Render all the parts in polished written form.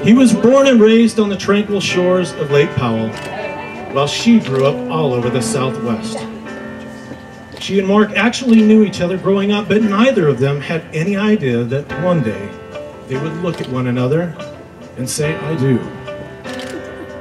He was born and raised on the tranquil shores of Lake Powell, while she grew up all over the Southwest. She and Mark actually knew each other growing up, but neither of them had any idea that one day they would look at one another and say, "I do."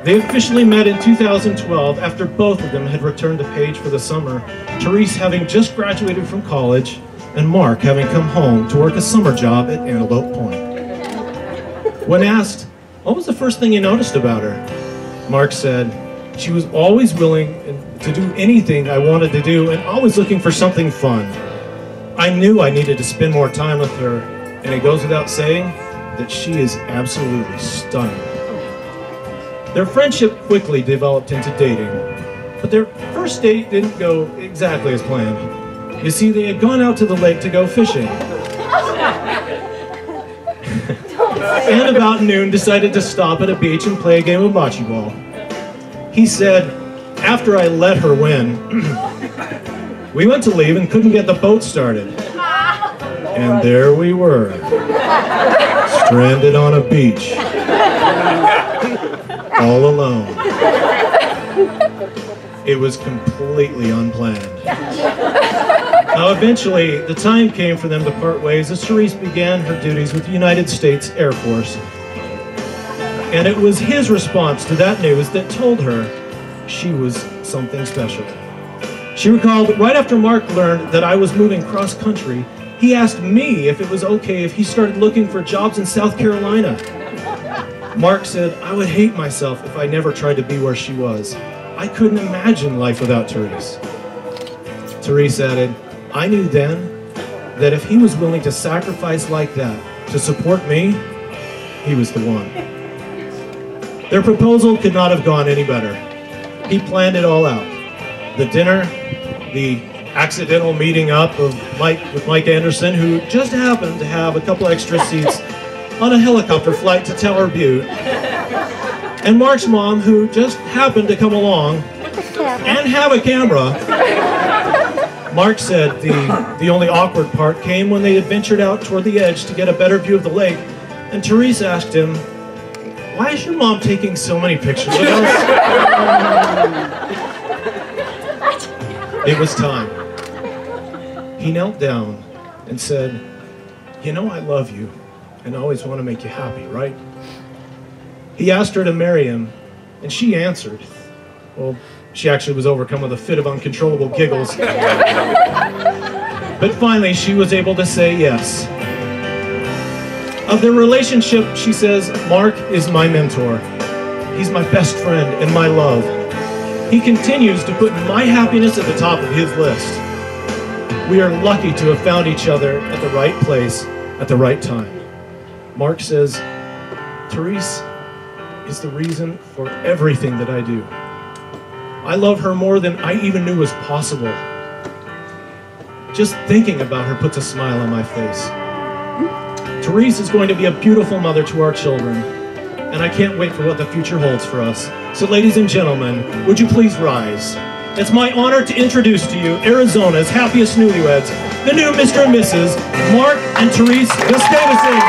They officially met in 2012 after both of them had returned to Page for the summer, Therese having just graduated from college and Mark having come home to work a summer job at Antelope Point. When asked, "What was the first thing you noticed about her?" Mark said, "She was always willing to do anything I wanted to do and always looking for something fun. I knew I needed to spend more time with her, and it goes without saying that she is absolutely stunning." Their friendship quickly developed into dating, but their first date didn't go exactly as planned. You see, they had gone out to the lake to go fishing. And about noon decided to stop at a beach and play a game of bocce ball. He said, after I let her win, "We went to leave and couldn't get the boat started. And there we were, stranded on a beach, all alone." It was completely unplanned. Now, eventually, the time came for them to part ways as Therese began her duties with the United States Air Force. And it was his response to that news that told her she was something special. She recalled, right after Mark learned that I was moving cross-country, he asked me if it was okay if he started looking for jobs in South Carolina. Mark said, "I would hate myself if I never tried to be where she was. I couldn't imagine life without Therese." Therese added, "I knew then that if he was willing to sacrifice like that to support me, he was the one." Their proposal could not have gone any better. He planned it all out. The dinner, the accidental meeting up of with Mike Anderson, who just happened to have a couple extra seats on a helicopter flight to Tower Butte, and Mark's mom, who just happened to come along and have a camera. Mark said the only awkward part came when they had ventured out toward the edge to get a better view of the lake, and Therese asked him, "Why is your mom taking so many pictures of us?" It was time. He knelt down and said, "You know I love you and always want to make you happy, right?" He asked her to marry him, and she answered. Well, she actually was overcome with a fit of uncontrollable giggles. But finally, she was able to say yes. Of their relationship, she says, "Mark is my mentor. He's my best friend and my love. He continues to put my happiness at the top of his list. We are lucky to have found each other at the right place at the right time." Mark says, "Therese is the reason for everything that I do. I love her more than I even knew was possible. Just thinking about her puts a smile on my face. Therese is going to be a beautiful mother to our children, and I can't wait for what the future holds for us. So ladies and gentlemen, would you please rise? It's my honor to introduce to you Arizona's happiest newlyweds, the new Mr. and Mrs. Mark and Therese Gustavson.